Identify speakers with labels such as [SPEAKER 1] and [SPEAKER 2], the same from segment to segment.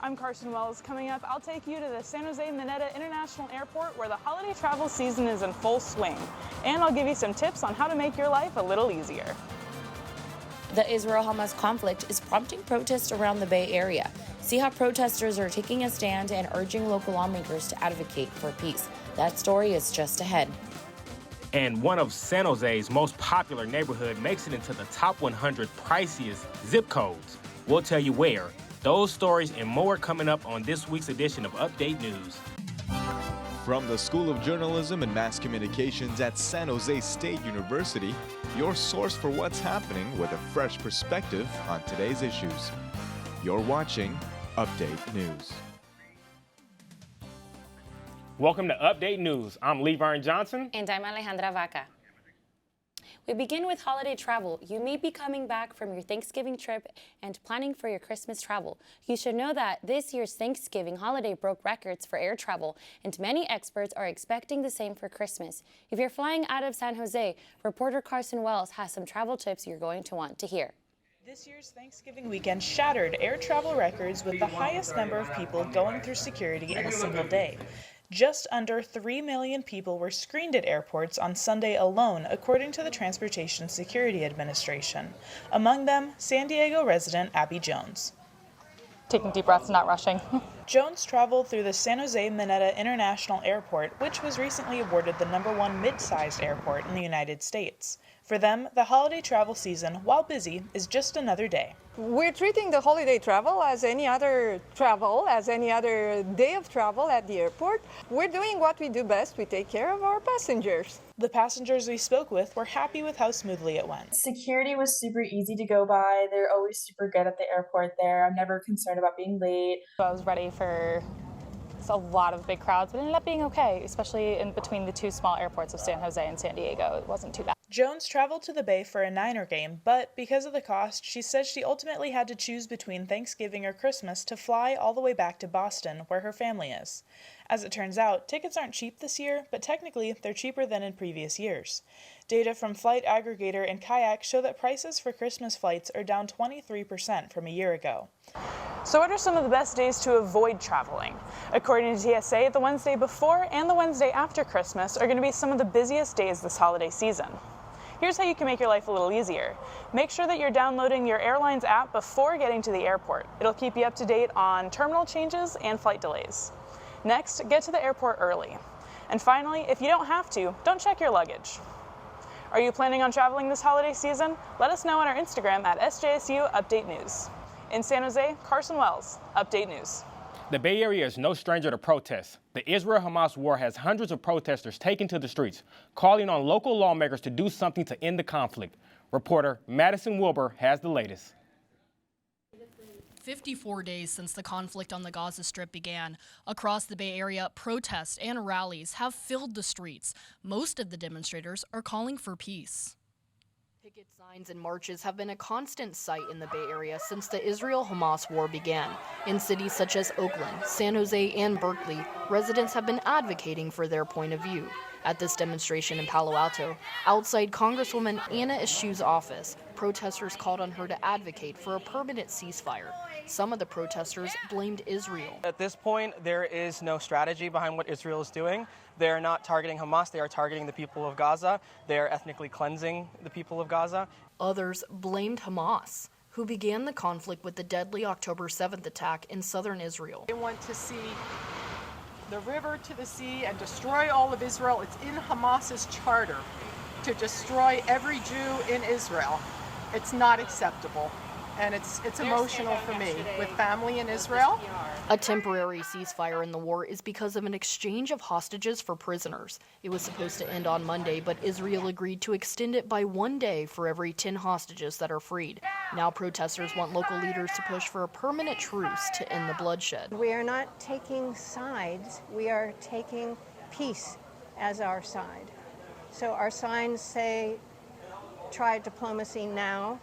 [SPEAKER 1] I'm Carson Wells. Coming up, I'll take you to the San Jose Mineta International Airport where the holiday travel season is in full swing. And I'll give you some tips on how to make your life a little easier.
[SPEAKER 2] The Israel-Hamas conflict is prompting protests around the Bay Area. See how protesters are taking a stand and urging local lawmakers to advocate for peace. That story is just ahead.
[SPEAKER 3] And one of San Jose's most popular neighborhood makes it into the top 100 priciest zip codes. We'll tell you where. Those stories and more coming up on this week's edition of Update News.
[SPEAKER 4] From the School of Journalism and Mass Communications at San Jose State University, your source for what's happening with a fresh perspective on today's issues. You're watching Update News.
[SPEAKER 3] Welcome to Update News. I'm Lee Vern Johnson.
[SPEAKER 2] And I'm Alejandra Vaca. We begin with holiday travel. You may be coming back from your Thanksgiving trip and planning for your Christmas travel. You should know that this year's Thanksgiving holiday broke records for air travel, and many experts are expecting the same for Christmas. If you're flying out of San Jose, reporter Carson Wells has some travel tips you're going to want to hear.
[SPEAKER 1] This year's Thanksgiving weekend shattered air travel records with the highest number of people going through security in a single day. Just under 3 million people were screened at airports on Sunday alone, according to the Transportation Security Administration. Among them, San Diego resident Abby Jones.
[SPEAKER 5] Taking deep breaths, not rushing.
[SPEAKER 1] Jones traveled through the San Jose Mineta International Airport, which was recently awarded the #1 mid-sized airport in the United States. For them, the holiday travel season, while busy, is just another day.
[SPEAKER 6] We're treating the holiday travel, as any other day of travel at the airport. We're doing what we do best. We take care of our passengers.
[SPEAKER 1] The passengers we spoke with were happy with how smoothly it went.
[SPEAKER 7] Security was super easy to go by. They're always super good at the airport there. I'm never concerned about being late.
[SPEAKER 5] I was ready for a lot of big crowds, but it ended up being okay, especially in between the two small airports of San Jose and San Diego. It wasn't too bad.
[SPEAKER 1] Jones traveled to the Bay for a Niner game, but because of the cost, she says she ultimately had to choose between Thanksgiving or Christmas to fly all the way back to Boston, where her family is. As it turns out, tickets aren't cheap this year, but technically they're cheaper than in previous years. Data from Flight Aggregator and Kayak show that prices for Christmas flights are down 23% from a year ago. So what are some of the best days to avoid traveling? According to TSA, the Wednesday before and the Wednesday after Christmas are going to be some of the busiest days this holiday season. Here's how you can make your life a little easier. Make sure that you're downloading your airline's app before getting to the airport. It'll keep you up to date on terminal changes and flight delays. Next, get to the airport early. And finally, if you don't have to, don't check your luggage. Are you planning on traveling this holiday season? Let us know on our Instagram at SJSU Update News. In San Jose, Carson Wells, Update News.
[SPEAKER 3] The Bay Area is no stranger to protests. The Israel-Hamas war has hundreds of protesters taken to the streets, calling on local lawmakers to do something to end the conflict. Reporter Madison Wilbur has the latest.
[SPEAKER 8] 54 days since the conflict on the Gaza Strip began. Across the Bay Area, protests and rallies have filled the streets. Most of the demonstrators are calling for peace. Picket signs and marches have been a constant sight in the Bay Area since the Israel-Hamas war began. In cities such as Oakland, San Jose, and Berkeley, residents have been advocating for their point of view. At this demonstration in Palo Alto, outside Congresswoman Anna Eshoo's office, protesters called on her to advocate for a permanent ceasefire. Some of the protesters blamed Israel.
[SPEAKER 9] At this point, there is no strategy behind what Israel is doing. They're not targeting Hamas, they are targeting the people of Gaza. They are ethnically cleansing the people of Gaza.
[SPEAKER 8] Others blamed Hamas, who began the conflict with the deadly October 7th attack in southern Israel.
[SPEAKER 10] They want to see the river to the sea and destroy all of Israel. It's in Hamas's charter to destroy every Jew in Israel. It's not acceptable. And it's emotional for me, with family in Israel.
[SPEAKER 8] A temporary ceasefire in the war is because of an exchange of hostages for prisoners. It was supposed to end on Monday, but Israel agreed to extend it by 1 day for every 10 hostages that are freed. Now protesters want local leaders to push for a permanent truce to end the bloodshed.
[SPEAKER 11] We are not taking sides, we are taking peace as our side. So our signs say, try diplomacy now.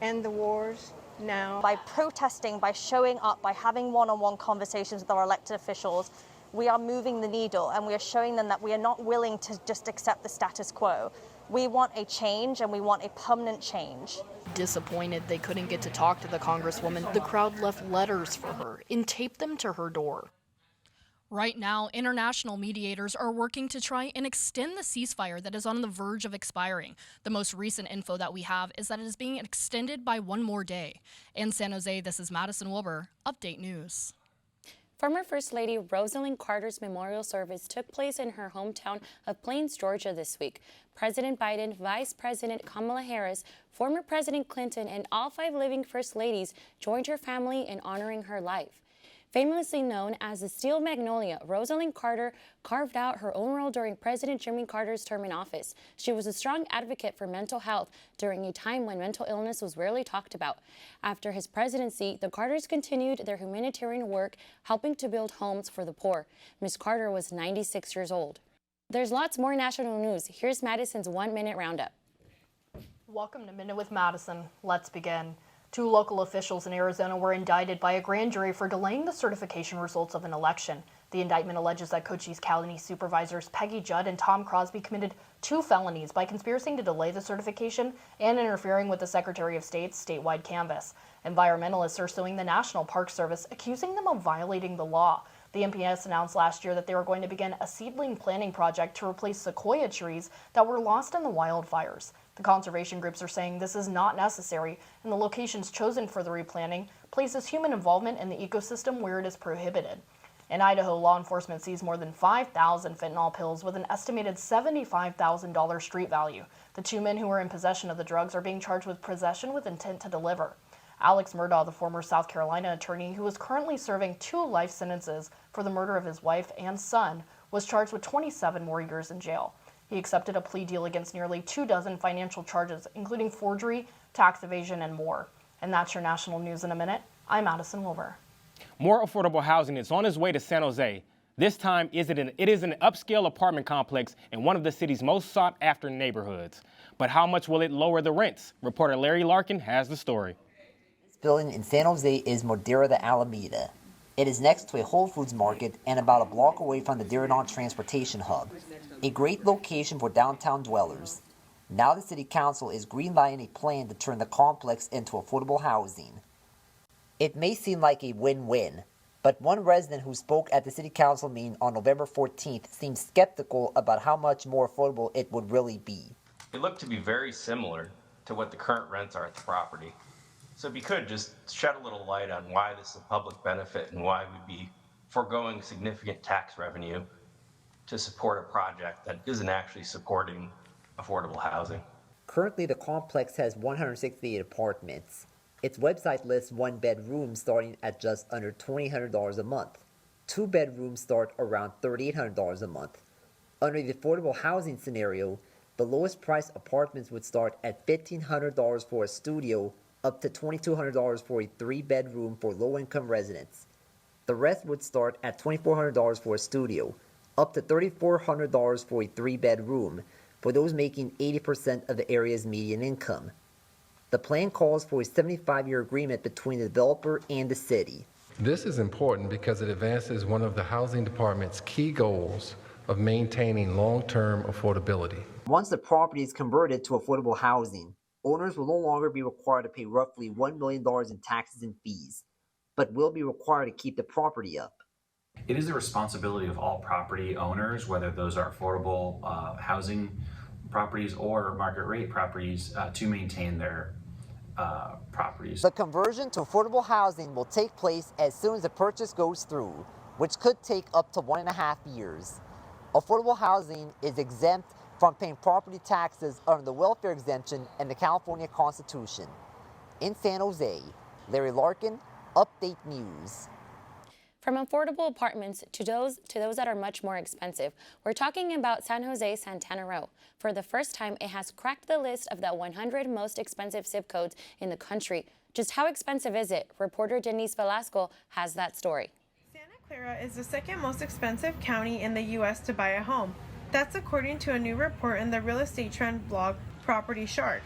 [SPEAKER 11] End the wars now.
[SPEAKER 12] By protesting, by showing up, by having one-on-one conversations with our elected officials, we are moving the needle and we are showing them that we are not willing to just accept the status quo. We want a change, and we want a permanent change.
[SPEAKER 8] Disappointed they couldn't get to talk to the Congresswoman, the crowd left letters for her and taped them to her door. Right now, international mediators are working to try and extend the ceasefire that is on the verge of expiring. The most recent info that we have is that it is being extended by one more day. In San Jose, this is Madison Wilbur, Update News.
[SPEAKER 2] Former First Lady Rosalynn Carter's memorial service took place in her hometown of Plains, Georgia this week. President Biden, Vice President Kamala Harris, former President Clinton, and all 5 living First Ladies joined her family in honoring her life. Famously known as the Steel Magnolia, Rosalynn Carter carved out her own role during President Jimmy Carter's term in office. She was a strong advocate for mental health during a time when mental illness was rarely talked about. After his presidency, the Carters continued their humanitarian work, helping to build homes for the poor. Ms. Carter was 96 years old. There's lots more national news. Here's Madison's 1-minute roundup.
[SPEAKER 8] Welcome to Minute with Madison. Let's begin. 2 local officials in Arizona were indicted by a grand jury for delaying the certification results of an election. The indictment alleges that Cochise County supervisors Peggy Judd and Tom Crosby committed 2 felonies by conspiring to delay the certification and interfering with the Secretary of State's statewide canvass. Environmentalists are suing the National Park Service, accusing them of violating the law. The NPS announced last year that they were going to begin a seedling planting project to replace sequoia trees that were lost in the wildfires. The conservation groups are saying this is not necessary, and the locations chosen for the replanting places human involvement in the ecosystem where it is prohibited. In Idaho, law enforcement seized more than 5,000 fentanyl pills with an estimated $75,000 street value. The 2 men who were in possession of the drugs are being charged with possession with intent to deliver. Alex Murdaugh, the former South Carolina attorney who is currently serving 2 life sentences for the murder of his wife and son, was charged with 27 more years in jail. He accepted a plea deal against nearly 24 financial charges, including forgery, tax evasion, and more. And that's your national news in a minute. I'm Madison Wilbur.
[SPEAKER 3] More affordable housing is on its way to San Jose. This time, it is an upscale apartment complex in one of the city's most sought-after neighborhoods. But how much will it lower the rents? Reporter Larry Larkin has the story.
[SPEAKER 13] This building in San Jose is Modera de Alameda. It is next to a Whole Foods market and about a block away from the Diridon transportation hub. A great location for downtown dwellers. Now the City Council is greenlighting a plan to turn the complex into affordable housing. It may seem like a win-win, but one resident who spoke at the City Council meeting on November 14th seemed skeptical about how much more affordable it would really be.
[SPEAKER 14] It looked to be very similar to what the current rents are at the property. So if you could just shed a little light on why this is a public benefit and why we'd be foregoing significant tax revenue to support a project that isn't actually supporting affordable housing.
[SPEAKER 13] Currently, the complex has 168 apartments. Its website lists 1-bedroom starting at just under $2,800 a month. 2-bedrooms start around $3,800 a month. Under the affordable housing scenario, the lowest priced apartments would start at $1,500 for a studio, up to $2,200 for a 3-bedroom for low-income residents. The rest would start at $2,400 for a studio, up to $3,400 for a 3-bedroom for those making 80% of the area's median income. The plan calls for a 75-year agreement between the developer and the city.
[SPEAKER 15] This is important because it advances one of the housing department's key goals of maintaining long-term affordability.
[SPEAKER 13] Once the property is converted to affordable housing, owners will no longer be required to pay roughly $1 million in taxes and fees, but will be required to keep the property up.
[SPEAKER 16] It is the responsibility of all property owners, whether those are affordable housing properties or market rate properties, to maintain their properties.
[SPEAKER 13] The conversion to affordable housing will take place as soon as the purchase goes through, which could take up to 1.5 years. Affordable housing is exempt from paying property taxes under the welfare exemption in the California Constitution. In San Jose, Larry Larkin, Update News.
[SPEAKER 2] From affordable apartments to those that are much more expensive, we're talking about San Jose Santana Row. For the first time, it has cracked the list of the 100 most expensive zip codes in the country. Just how expensive is it? Reporter Denise Velasco has that story.
[SPEAKER 17] Santa Clara is the second most expensive county in the U.S. to buy a home. That's according to a new report in the real estate trend blog Property Shark.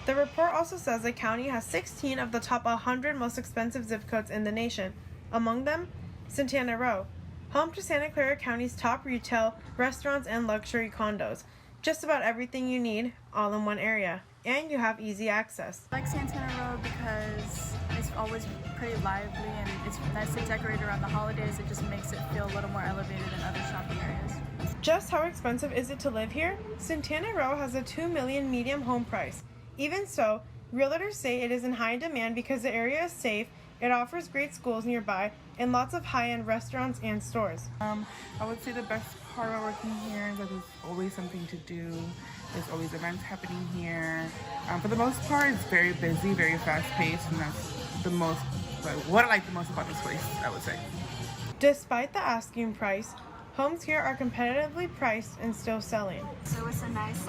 [SPEAKER 17] The report also says the county has 16 of the top 100 most expensive zip codes in the nation. Among them, Santana Row, home to Santa Clara County's top retail, restaurants, and luxury condos. Just about everything you need, all in one area. And you have easy access.
[SPEAKER 18] I like Santana Row because it's always pretty lively and it's nicely decorated around the holidays. It just makes it feel a little more elevated than other shopping areas.
[SPEAKER 17] Just how expensive is it to live here? Santana Row has a $2 million medium home price. Even so, realtors say it is in high demand because the area is safe, it offers great schools nearby, and lots of high-end restaurants and stores.
[SPEAKER 19] I would say the best part of working here is that there's always something to do. There's always events happening here. For the most part, it's very busy, very fast-paced, and that's what I like the most about this place, I would say.
[SPEAKER 17] Despite the asking price, homes here are competitively priced and still selling.
[SPEAKER 18] So it's a nice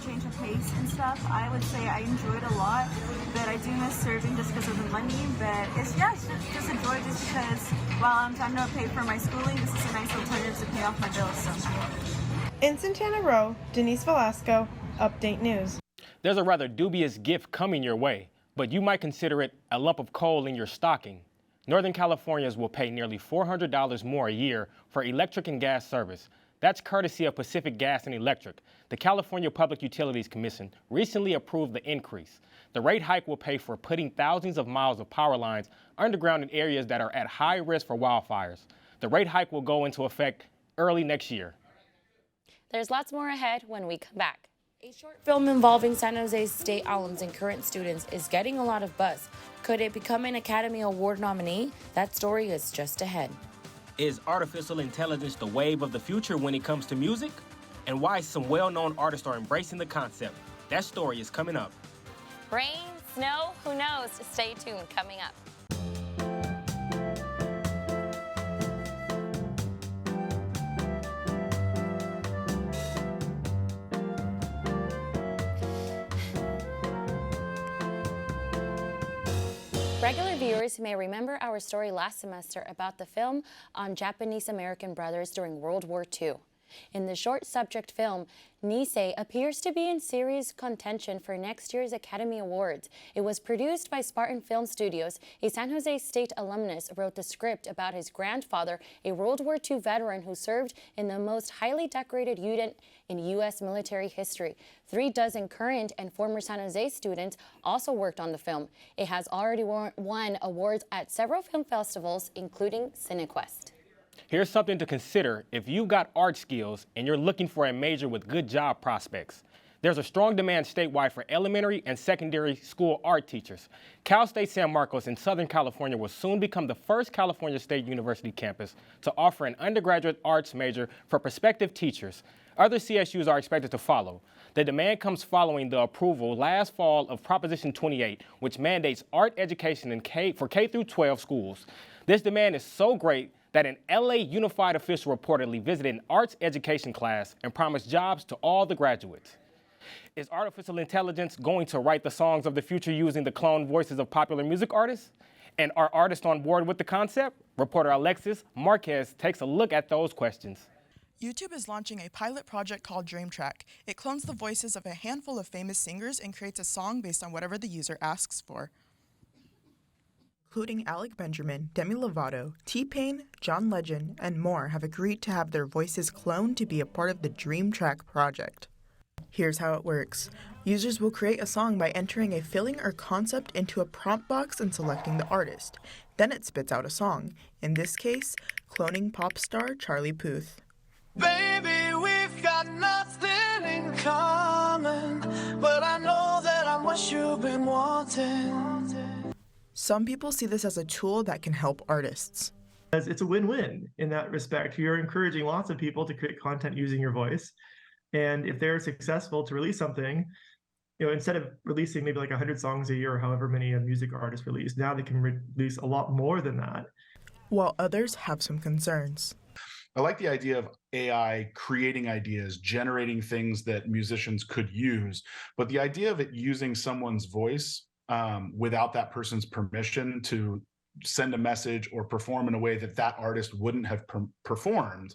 [SPEAKER 18] change of pace and stuff. I would say I enjoy it a lot, but I do miss serving just because of the money. But it's just enjoy just because while I'm trying to pay for my schooling, this is a nice alternative to pay off my bills. So.
[SPEAKER 17] In Santana Row, Denise Velasco, Update News.
[SPEAKER 3] There's a rather dubious gift coming your way, but you might consider it a lump of coal in your stocking. Northern Californians will pay nearly $400 more a year for electric and gas service. That's courtesy of Pacific Gas and Electric. The California Public Utilities Commission recently approved the increase. The rate hike will pay for putting thousands of miles of power lines underground in areas that are at high risk for wildfires. The rate hike will go into effect early next year.
[SPEAKER 2] There's lots more ahead when we come back. A short film involving San Jose State alums and current students is getting a lot of buzz. Could it become an Academy Award nominee? That story is just ahead.
[SPEAKER 3] Is artificial intelligence the wave of the future when it comes to music? And why some well-known artists are embracing the concept? That story is coming up.
[SPEAKER 2] Rain, snow, who knows? Stay tuned, coming up. Regular viewers may remember our story last semester about the film on Japanese-American brothers during World War II. In the short subject film, Nisei appears to be in serious contention for next year's Academy Awards. It was produced by Spartan Film Studios. A San Jose State alumnus wrote the script about his grandfather, a World War II veteran who served in the most highly decorated unit in U.S. military history. 36 current and former San Jose students also worked on the film. It has already won awards at several film festivals, including CineQuest.
[SPEAKER 3] Here's something to consider if you've got art skills and you're looking for a major with good job prospects. There's a strong demand statewide for elementary and secondary school art teachers. Cal State San Marcos in Southern California will soon become the first California State University campus to offer an undergraduate arts major for prospective teachers. Other CSUs are expected to follow. The demand comes following the approval last fall of Proposition 28, which mandates art education for K through 12 schools. This demand is so great that an LA Unified official reportedly visited an arts education class and promised jobs to all the graduates. Is artificial intelligence going to write the songs of the future using the cloned voices of popular music artists? And are artists on board with the concept? Reporter Alexis Marquez takes a look at those questions.
[SPEAKER 20] YouTube is launching a pilot project called DreamTrack. It clones the voices of a handful of famous singers and creates a song based on whatever the user asks for. Including Alec Benjamin, Demi Lovato, T-Pain, John Legend, and more have agreed to have their voices cloned to be a part of the DreamTrack project. Here's how it works. Users will create a song by entering a feeling or concept into a prompt box and selecting the artist. Then it spits out a song, in this case, cloning pop star Charlie Puth.
[SPEAKER 21] Baby, we've got nothing in common, but I know that I'm what you've been wanting.
[SPEAKER 20] Some people see this as a tool that can help artists.
[SPEAKER 22] It's a win-win in that respect. You're encouraging lots of people to create content using your voice. And if they're successful to release something, instead of releasing maybe like 100 songs a year or however many a music artist release, now they can release a lot more than that.
[SPEAKER 20] While others have some concerns.
[SPEAKER 23] I like the idea of AI creating ideas, generating things that musicians could use, but the idea of it using someone's voice without that person's permission to send a message or perform in a way that that artist wouldn't have performed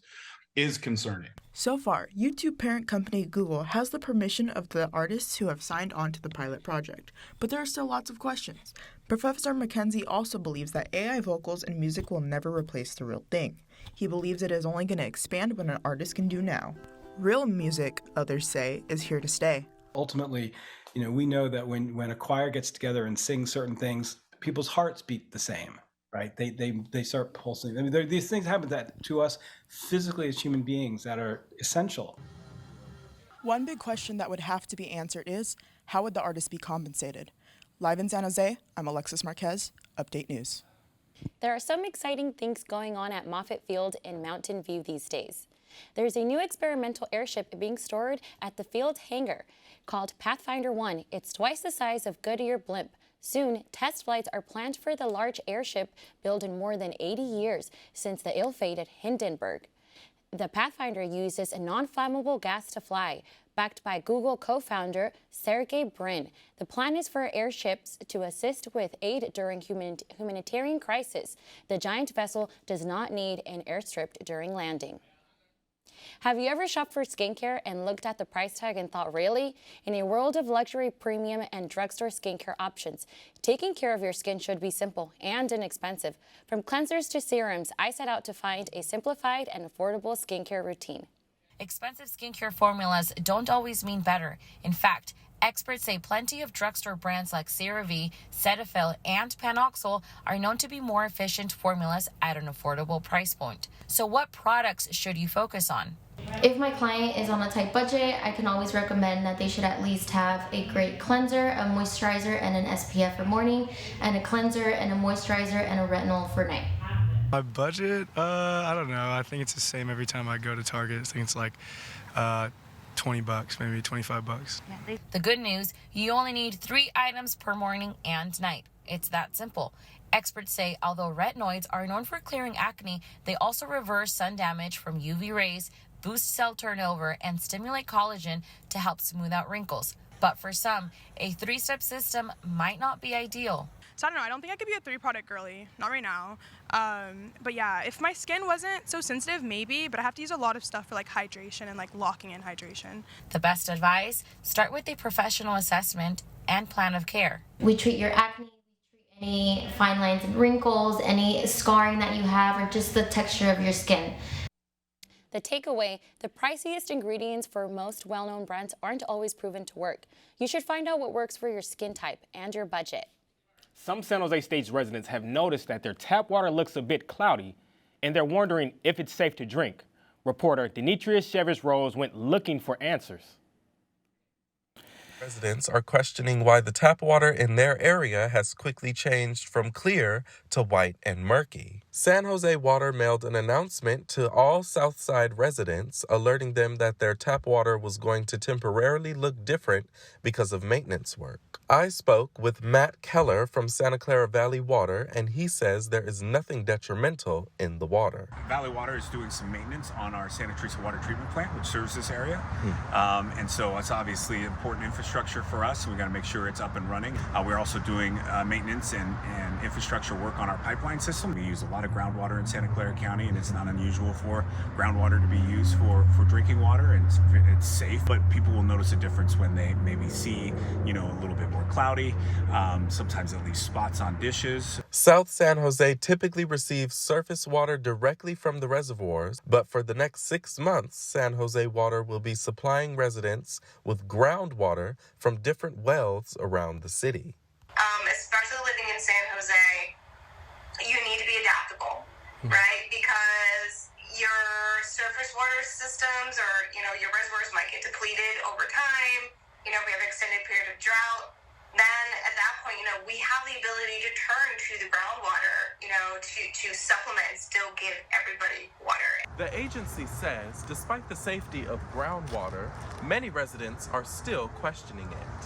[SPEAKER 23] is concerning.
[SPEAKER 20] So far, YouTube parent company Google has the permission of the artists who have signed on to the pilot project, but there are still lots of questions. Professor McKenzie also believes that AI vocals and music will never replace the real thing. He believes it is only going to expand what an artist can do now. Real music, others say, is here to stay.
[SPEAKER 4] Ultimately, we know that when a choir gets together and sings certain things, people's hearts beat the same, right? They start pulsing. I mean, these things happen to us physically as human beings that are essential.
[SPEAKER 20] One big question that would have to be answered is, how would the artists be compensated? Live in San Jose, I'm Alexis Marquez, Update News.
[SPEAKER 2] There are some exciting things going on at Moffett Field in Mountain View these days. There's a new experimental airship being stored at the field hangar called Pathfinder 1. It's twice the size of Goodyear Blimp. Soon, test flights are planned for the large airship built in more than 80 years since the ill-fated Hindenburg. The Pathfinder uses a non-flammable gas to fly, backed by Google co-founder Sergey Brin. The plan is for airships to assist with aid during humanitarian crisis. The giant vessel does not need an airstrip during landing. Have you ever shopped for skincare and looked at the price tag and thought, really? In a world of luxury, premium, and drugstore skincare options, taking care of your skin should be simple and inexpensive. From cleansers to serums, I set out to find a simplified and affordable skincare routine. Expensive skincare formulas don't always mean better. In fact, experts say plenty of drugstore brands like CeraVe, Cetaphil, and Panoxyl are known to be more efficient formulas at an affordable price point. So what products should you focus on?
[SPEAKER 6] If my client is on a tight budget, I can always recommend that they should at least have a great cleanser, a moisturizer, and an SPF for morning, and a cleanser and a moisturizer and a retinol for night.
[SPEAKER 7] My budget? I don't know. I think it's the same every time I go to Target. I think it's like $20, maybe $25.
[SPEAKER 2] The good news, you only need 3 items per morning and night. It's that simple. Experts say although retinoids are known for clearing acne, they also reverse sun damage from UV rays, boost cell turnover, and stimulate collagen to help smooth out wrinkles. But for some, a 3-step system might not be ideal.
[SPEAKER 24] So I don't know, I don't think I could be a 3-product girly, not right now. But yeah, if my skin wasn't so sensitive, maybe, but I have to use a lot of stuff for like hydration and like locking in hydration.
[SPEAKER 2] The best advice, start with a professional assessment and plan of care.
[SPEAKER 6] We treat your acne, we treat any fine lines and wrinkles, any scarring that you have, or just the texture of your skin.
[SPEAKER 2] The takeaway, the priciest ingredients for most well-known brands aren't always proven to work. You should find out what works for your skin type and your budget.
[SPEAKER 3] Some San Jose State residents have noticed that their tap water looks a bit cloudy, and they're wondering if it's safe to drink. Reporter Demetrius Chevers-Rose went looking for answers.
[SPEAKER 25] Residents are questioning why the tap water in their area has quickly changed from clear to white and murky. San Jose Water mailed an announcement to all Southside residents, alerting them that their tap water was going to temporarily look different because of maintenance work. I spoke with Matt Keller from Santa Clara Valley Water, and he says there is nothing detrimental in the water.
[SPEAKER 26] Valley Water is doing some maintenance on our Santa Teresa water treatment plant, which serves this area. And so it's obviously important infrastructure for us. We got to make sure it's up and running. We're also doing maintenance and infrastructure work on our pipeline system. We use a lot of groundwater in Santa Clara County, and it's not unusual for groundwater to be used for drinking water, and it's safe. But people will notice a difference when they maybe see, a little bit more cloudy. Sometimes it leaves spots on dishes.
[SPEAKER 25] South San Jose typically receives surface water directly from the reservoirs, but for the next 6 months, San Jose Water will be supplying residents with groundwater from different wells around the city.
[SPEAKER 27] Especially living in San Jose, you need to be adaptable, right? Because your surface water systems or, your reservoirs might get depleted over time. We have an extended period of drought. Then at that point, we have the ability to turn to the groundwater, to supplement and still give everybody water.
[SPEAKER 25] The agency says, despite the safety of groundwater, many residents are still questioning it.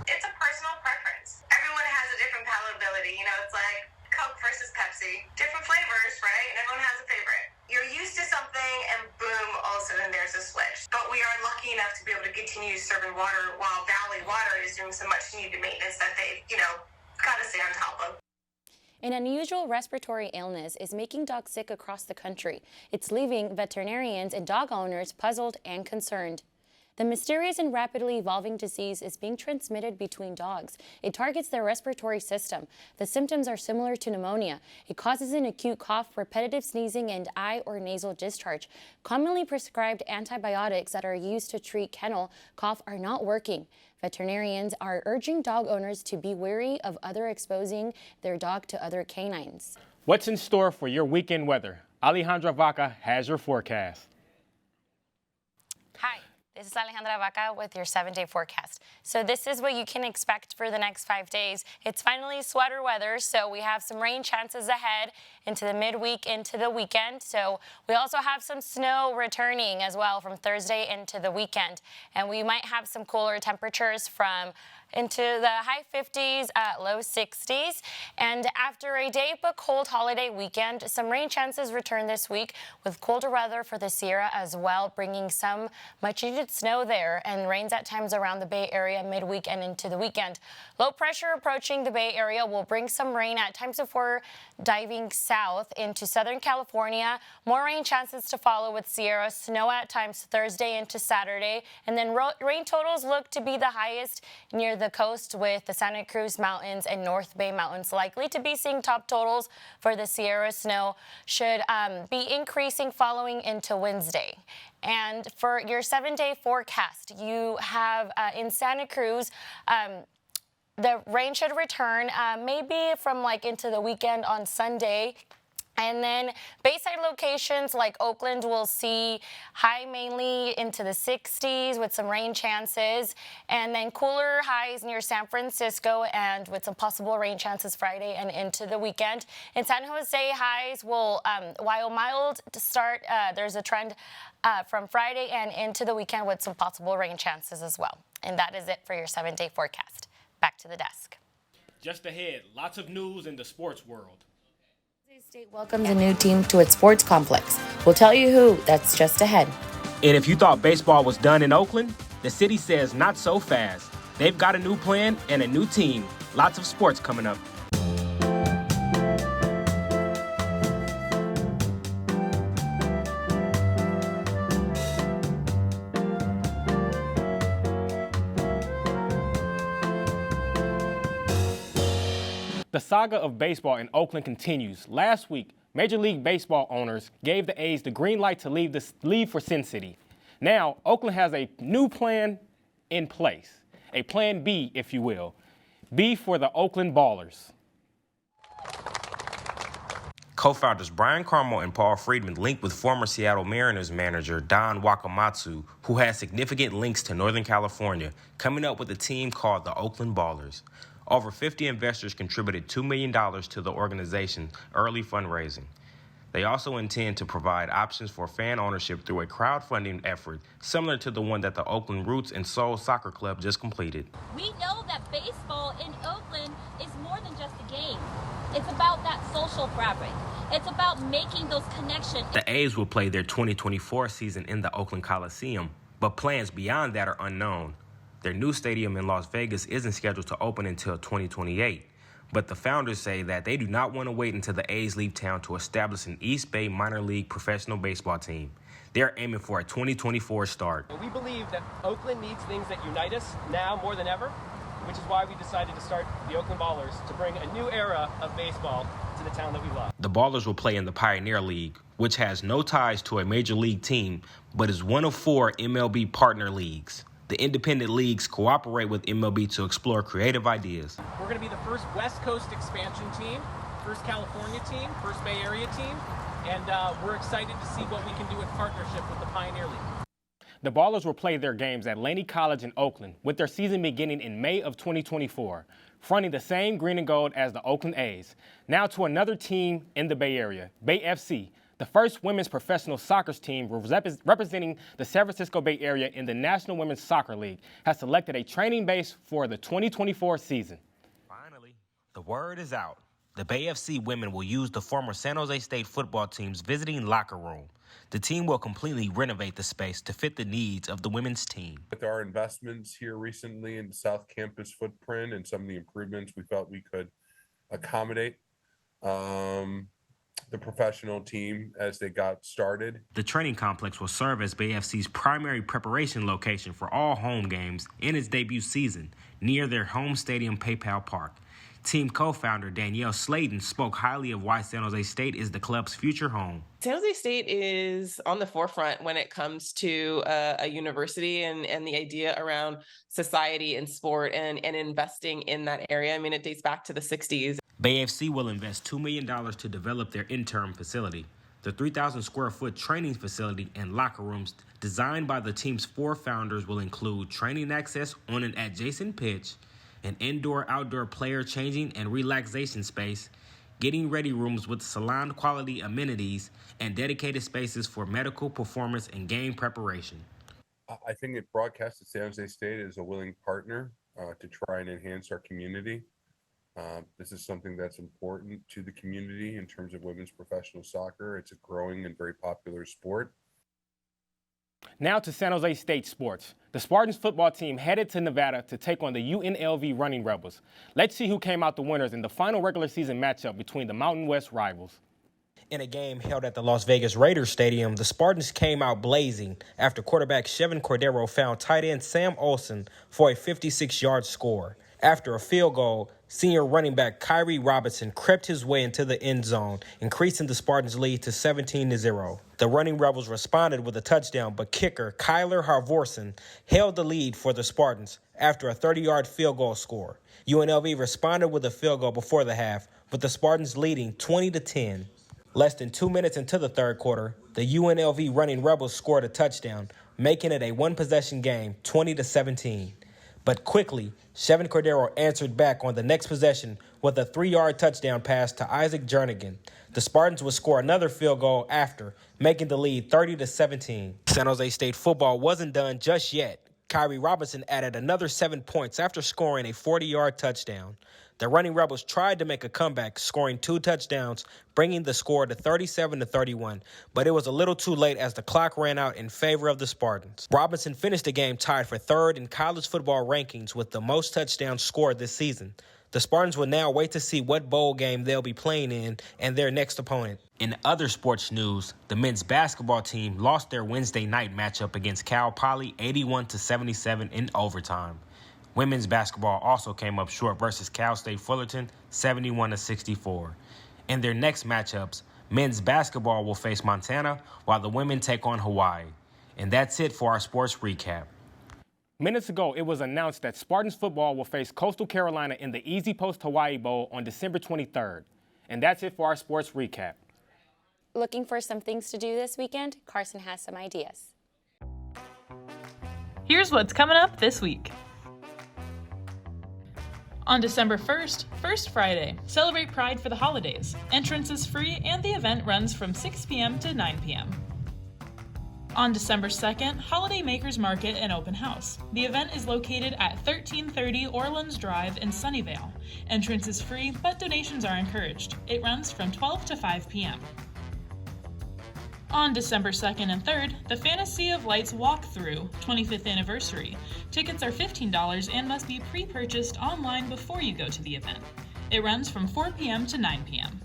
[SPEAKER 27] It's a personal preference. Everyone has a different palatability. It's like Coke versus Pepsi. Different flavors, right? And everyone has a favorite. You're used to something and boom, all of a sudden there's a switch. But we are lucky enough to be able to continue serving water while Valley Water is doing some much needed maintenance that they've, got to stay on top of.
[SPEAKER 2] An unusual respiratory illness is making dogs sick across the country. It's leaving veterinarians and dog owners puzzled and concerned. The mysterious and rapidly evolving disease is being transmitted between dogs. It targets their respiratory system. The symptoms are similar to pneumonia. It causes an acute cough, repetitive sneezing, and eye or nasal discharge. Commonly prescribed antibiotics that are used to treat kennel cough are not working. Veterinarians are urging dog owners to be wary of exposing their dog to other canines.
[SPEAKER 3] What's in store for your weekend weather? Alejandra Vaca has your forecast.
[SPEAKER 2] Hi, this is Alejandra Vaca with your 7-day forecast. So this is what you can expect for the next 5 days. It's finally sweater weather, so we have some rain chances ahead into the midweek, into the weekend. So we also have some snow returning as well from Thursday into the weekend. And we might have some cooler temperatures from into the high 50s, low 60s. And after a day but cold holiday weekend, some rain chances return this week with colder weather for the Sierra as well, bringing some much needed snow there and rains at times around the Bay Area midweek and into the weekend. Low pressure approaching the Bay Area will bring some rain at times before diving south into Southern California. More rain chances to follow with Sierra, snow at times Thursday into Saturday, and then rain totals look to be the highest near the coast with the Santa Cruz Mountains and North Bay Mountains likely to be seeing top totals for the Sierra. Snow should be increasing following into Wednesday. And for your 7-day forecast, you have in Santa Cruz, the rain should return maybe from into the weekend on Sunday. And then Bayside locations like Oakland will see high mainly into the 60s with some rain chances. And then cooler highs near San Francisco and with some possible rain chances Friday and into the weekend. In San Jose, highs will, while mild to start, there's a trend from Friday and into the weekend with some possible rain chances as well. And that is it for your 7-day forecast. Back to the desk.
[SPEAKER 3] Just ahead, lots of news in the sports world.
[SPEAKER 2] State welcomes a new team to its sports complex. We'll tell you who. That's just ahead.
[SPEAKER 3] And if you thought baseball was done in Oakland, the city says not so fast. They've got a new plan and a new team. Lots of sports coming up. The saga of baseball in Oakland continues. Last week, Major League Baseball owners gave the A's the green light to leave for Sin City. Now, Oakland has a new plan in place, a plan B, if you will. B for the Oakland Ballers.
[SPEAKER 1] Co-founders Brian Carmel and Paul Friedman linked with former Seattle Mariners manager Don Wakamatsu, who has significant links to Northern California, coming up with a team called the Oakland Ballers. Over 50 investors contributed $2 million to the organization's early fundraising. They also intend to provide options for fan ownership through a crowdfunding effort similar to the one that the Oakland Roots and Soul Soccer Club just completed.
[SPEAKER 5] We know that baseball in Oakland is more than just a game. It's about that social fabric. It's about making those connections.
[SPEAKER 1] The A's will play their 2024 season in the Oakland Coliseum, but plans beyond that are unknown. Their new stadium in Las Vegas isn't scheduled to open until 2028, but the founders say that they do not want to wait until the A's leave town to establish an East Bay minor league professional baseball team. They're aiming for a 2024 start.
[SPEAKER 8] We believe that Oakland needs things that unite us now more than ever, which is why we decided to start the Oakland Ballers to bring a new era of baseball to the town that we love.
[SPEAKER 1] The Ballers will play in the Pioneer League, which has no ties to a major league team, but is one of 4 MLB partner leagues. The independent leagues cooperate with MLB to explore creative ideas.
[SPEAKER 8] We're going to be the first West Coast expansion team, first California team, first Bay Area team, and we're excited to see what we can do in partnership with the Pioneer League.
[SPEAKER 3] The Ballers will play their games at Laney College in Oakland, with their season beginning in May of 2024, fronting the same green and gold as the Oakland A's. Now to another team in the Bay Area, Bay FC. The first women's professional soccer team representing the San Francisco Bay Area in the National Women's Soccer League has selected a training base for the 2024 season.
[SPEAKER 1] Finally, the word is out. The Bay FC women will use the former San Jose State football team's visiting locker room. The team will completely renovate the space to fit the needs of the women's team.
[SPEAKER 9] With our investments here recently in the South Campus footprint and some of the improvements we felt we could accommodate, the professional team as they got started.
[SPEAKER 1] The training complex will serve as Bay FC's primary preparation location for all home games in its debut season, near their home stadium, PayPal Park. Team co-founder Danielle Slayton spoke highly of why San Jose State is the club's future home.
[SPEAKER 10] San Jose State is on the forefront when it comes to a university and the idea around society and sport and investing in that area. I mean, it dates back to the 60s.
[SPEAKER 1] Bay FC will invest $2 million to develop their interim facility. The 3,000 square foot training facility and locker rooms designed by the team's 4 founders will include training access on an adjacent pitch, an indoor-outdoor player changing and relaxation space, getting ready rooms with salon-quality amenities, and dedicated spaces for medical, performance, and game preparation.
[SPEAKER 9] I think it broadcasts that San Jose State is a willing partner to try and enhance our community. This is something that's important to the community in terms of women's professional soccer. It's a growing and very popular sport.
[SPEAKER 3] Now to San Jose State sports. The Spartans football team headed to Nevada to take on the UNLV Running Rebels. Let's see who came out the winners in the final regular season matchup between the Mountain West rivals.
[SPEAKER 1] In a game held at the Las Vegas Raiders Stadium, the Spartans came out blazing after quarterback Chevin Cordero found tight end Sam Olsen for a 56-yard score. After a field goal, senior running back Kyrie Robinson crept his way into the end zone, increasing the Spartans' lead to 17-0. The Running Rebels responded with a touchdown, but kicker Kyler Harvorson held the lead for the Spartans after a 30-yard field goal score. UNLV responded with a field goal before the half, with the Spartans leading 20-10. Less than 2 minutes into the third quarter, the UNLV Running Rebels scored a touchdown, making it a one-possession game, 20-17. But quickly, Chevin Cordero answered back on the next possession with a 3-yard touchdown pass to Isaac Jernigan. The Spartans would score another field goal after, making the lead 30-17. San Jose State football wasn't done just yet. Kyrie Robinson added another 7 points after scoring a 40-yard touchdown. The Running Rebels tried to make a comeback, scoring 2 touchdowns, bringing the score to 37-31, but it was a little too late as the clock ran out in favor of the Spartans. Robinson finished the game tied for 3rd in college football rankings with the most touchdowns scored this season. The Spartans will now wait to see what bowl game they'll be playing in and their next opponent. In other sports news, the men's basketball team lost their Wednesday night matchup against Cal Poly 81-77 in overtime. Women's basketball also came up short versus Cal State Fullerton 71-64. In their next matchups, men's basketball will face Montana while the women take on Hawaii. And that's it for our sports recap.
[SPEAKER 3] Minutes ago, it was announced that Spartans football will face Coastal Carolina in the Easy Post Hawaii Bowl on December 23rd. And that's it for our sports recap.
[SPEAKER 2] Looking for some things to do this weekend? Carson has some ideas.
[SPEAKER 11] Here's what's coming up this week. On December 1st, First Friday, celebrate Pride for the holidays. Entrance is free and the event runs from 6 p.m. to 9 p.m. On December 2nd, Holiday Makers Market and Open House. The event is located at 1330 Orleans Drive in Sunnyvale. Entrance is free, but donations are encouraged. It runs from 12 to 5 p.m. On December 2nd and 3rd, the Fantasy of Lights Walkthrough, 25th anniversary. Tickets are $15 and must be pre-purchased online before you go to the event. It runs from 4 p.m. to 9 p.m.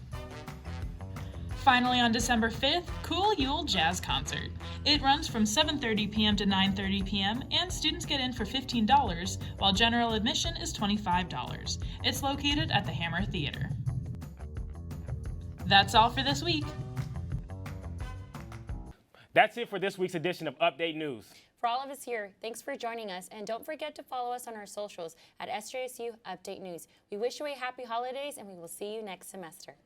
[SPEAKER 11] Finally, on December 5th, Cool Yule Jazz Concert. It runs from 7:30 p.m. to 9:30 p.m. and students get in for $15, while general admission is $25. It's located at the Hammer Theater. That's all for this week.
[SPEAKER 3] That's it for this week's edition of Update News.
[SPEAKER 2] For all of us here, thanks for joining us, and don't forget to follow us on our socials at SJSU Update News. We wish you a happy holidays, and we will see you next semester.